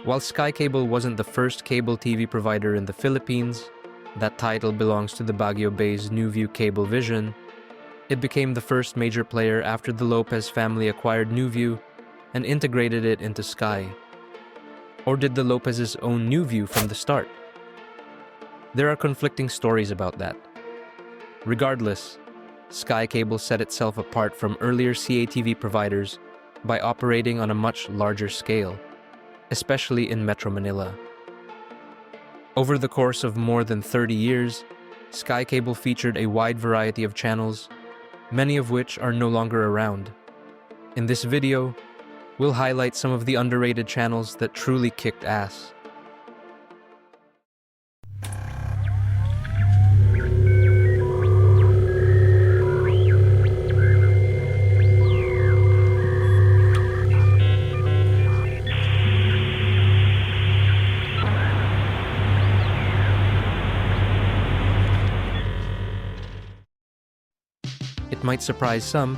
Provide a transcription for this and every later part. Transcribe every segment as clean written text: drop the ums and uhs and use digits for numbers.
While SKYcable wasn't the first cable TV provider in the Philippines, that title belongs to the Baguio-based Newview Cablevision. It became the first major player after the Lopez family acquired Newview and integrated it into Sky. Or did the Lopez's own Newview from the start? There are conflicting stories about that. Regardless, SKYcable set itself apart from earlier CATV providers by operating on a much larger scale, especially in Metro Manila. Over the course of more than 30 years, SKYcable featured a wide variety of channels, many of which are no longer around. In this video, we'll highlight some of the underrated channels that truly kicked ass. It might surprise some,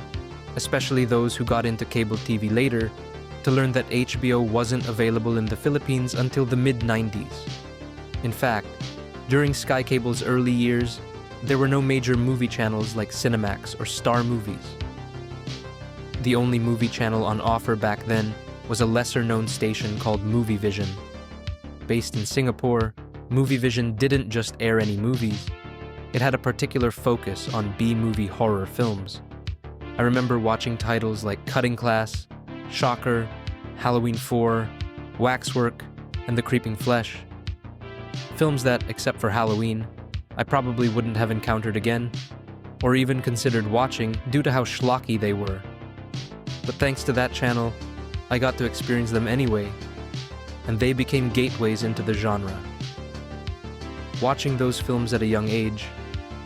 especially those who got into cable TV later, to learn that HBO wasn't available in the Philippines until the mid-90s. In fact, during SKYcable's early years, there were no major movie channels like Cinemax or Star Movies. The only movie channel on offer back then was a lesser-known station called Movievision. Based in Singapore, Movievision didn't just air any movies. It had a particular focus on B-movie horror films. I remember watching titles like Cutting Class, Shocker, Halloween 4, Waxwork, and The Creeping Flesh. Films that, except for Halloween, I probably wouldn't have encountered again, or even considered watching due to how schlocky they were. But thanks to that channel, I got to experience them anyway, and they became gateways into the genre. Watching those films at a young age,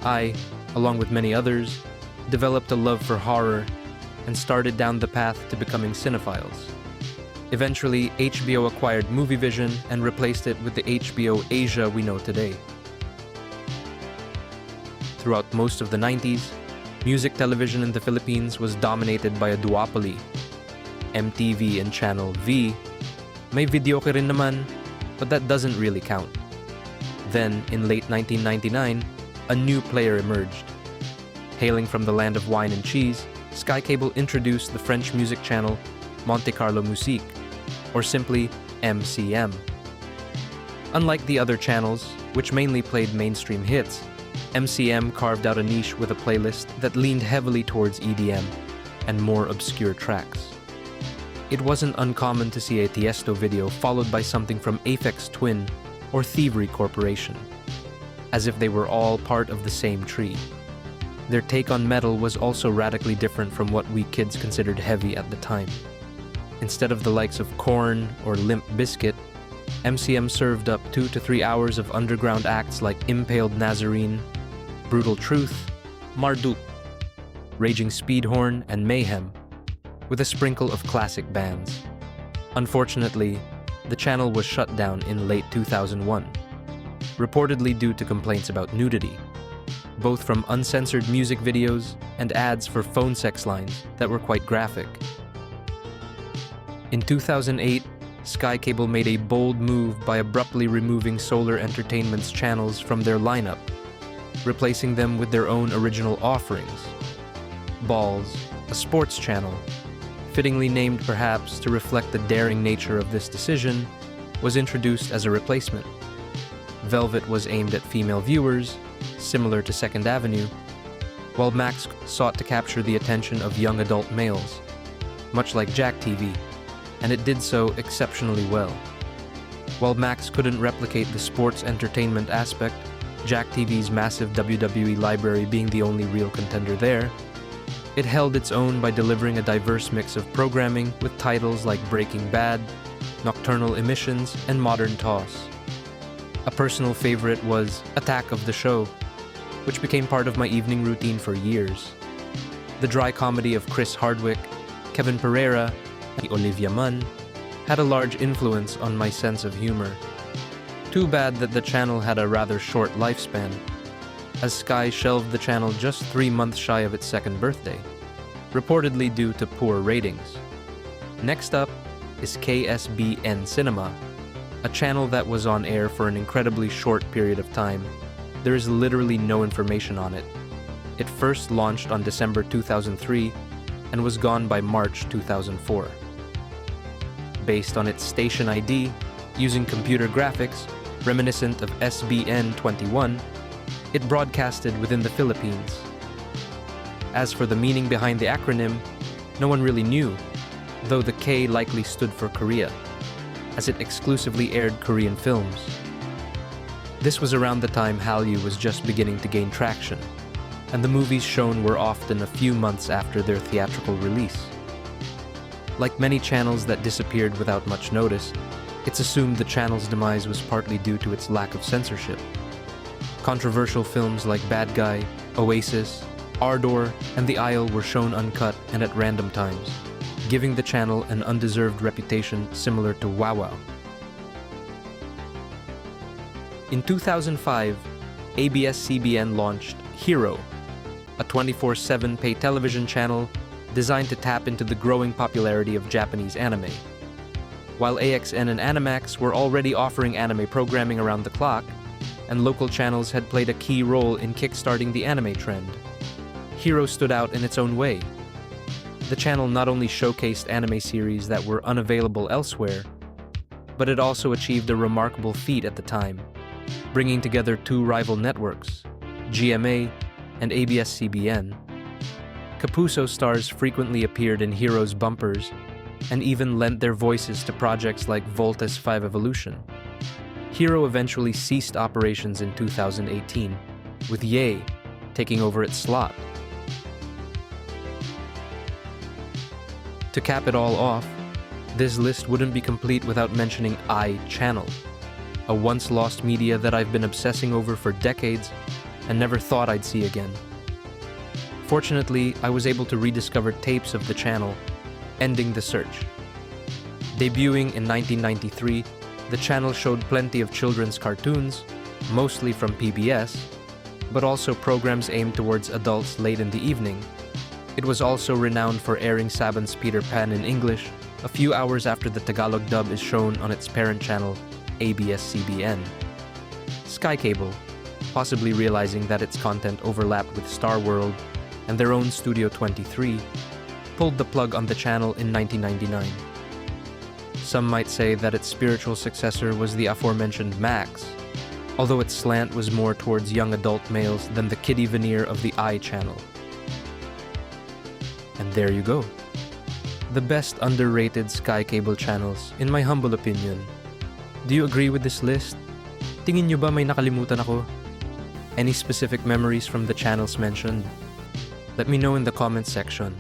I, along with many others, developed a love for horror and started down the path to becoming cinephiles. Eventually, HBO acquired Movievision and replaced it with the HBO Asia we know today. Throughout most of the 90s, music television in the Philippines was dominated by a duopoly. MTV and Channel V. May videoke rin naman, but that doesn't really count. Then, in late 1999, a new player emerged. Hailing from the land of wine and cheese, SKYcable introduced the French music channel Monte Carlo Musique, or simply MCM. Unlike the other channels, which mainly played mainstream hits, MCM carved out a niche with a playlist that leaned heavily towards EDM and more obscure tracks. It wasn't uncommon to see a Tiesto video followed by something from Aphex Twin or Thievery Corporation, as if they were all part of the same tree. Their take on metal was also radically different from what we kids considered heavy at the time. Instead of the likes of Korn or Limp Bizkit, MCM served up 2 to 3 hours of underground acts like Impaled Nazarene, Brutal Truth, Marduk, Raging Speedhorn, and Mayhem, with a sprinkle of classic bands. Unfortunately, the channel was shut down in late 2001, reportedly due to complaints about nudity, both from uncensored music videos and ads for phone sex lines that were quite graphic. In 2008, SKYcable made a bold move by abruptly removing Solar Entertainment's channels from their lineup, replacing them with their own original offerings. Balls, a sports channel, fittingly named perhaps to reflect the daring nature of this decision, was introduced as a replacement. Velvet was aimed at female viewers, similar to Second Avenue, while Max sought to capture the attention of young adult males, much like Jack TV, and it did so exceptionally well. While Max couldn't replicate the sports entertainment aspect, Jack TV's massive WWE library being the only real contender there, it held its own by delivering a diverse mix of programming with titles like Breaking Bad, Nocturnal Emissions, and Modern Toss. A personal favorite was Attack of the Show, which became part of my evening routine for years. The dry comedy of Chris Hardwick, Kevin Pereira, and Olivia Munn had a large influence on my sense of humor. Too bad that the channel had a rather short lifespan, as Sky shelved the channel just 3 months shy of its second birthday, reportedly due to poor ratings. Next up is KSBN Cinema, a channel that was on air for an incredibly short period of time. There is literally no information on it. It first launched on December 2003 and was gone by March 2004. Based on its station ID, using computer graphics reminiscent of SBN 21, it broadcasted within the Philippines. As for the meaning behind the acronym, no one really knew, though the K likely stood for Korea, as it exclusively aired Korean films. This was around the time Hallyu was just beginning to gain traction, and the movies shown were often a few months after their theatrical release. Like many channels that disappeared without much notice, it's assumed the channel's demise was partly due to its lack of censorship. Controversial films like Bad Guy, Oasis, Ardor, and The Isle were shown uncut and at random times, giving the channel an undeserved reputation similar to Wow Wow. In 2005, ABS-CBN launched Hero, a 24/7 pay television channel designed to tap into the growing popularity of Japanese anime. While AXN and Animax were already offering anime programming around the clock, and local channels had played a key role in kickstarting the anime trend, Hero stood out in its own way. The channel not only showcased anime series that were unavailable elsewhere, but it also achieved a remarkable feat at the time, bringing together two rival networks, GMA and ABS-CBN. Kapuso stars frequently appeared in Hero's bumpers and even lent their voices to projects like Voltes 5 Evolution. Hero eventually ceased operations in 2018, with Ye taking over its slot. To cap it all off, this list wouldn't be complete without mentioning iChannel, a once-lost media that I've been obsessing over for decades and never thought I'd see again. Fortunately, I was able to rediscover tapes of the channel, ending the search. Debuting in 1993, the channel showed plenty of children's cartoons, mostly from PBS, but also programs aimed towards adults late in the evening. It was also renowned for airing Saban's Peter Pan in English a few hours after the Tagalog dub is shown on its parent channel, ABS-CBN. SKYcable, possibly realizing that its content overlapped with Star World and their own Studio 23, pulled the plug on the channel in 1999. Some might say that its spiritual successor was the aforementioned Max, although its slant was more towards young adult males than the kiddie veneer of the iChannel. And there you go. The best underrated SKYcable channels, in my humble opinion. Do you agree with this list? Tingin nyo ba may nakalimutan ako? Any specific memories from the channels mentioned? Let me know in the comments section.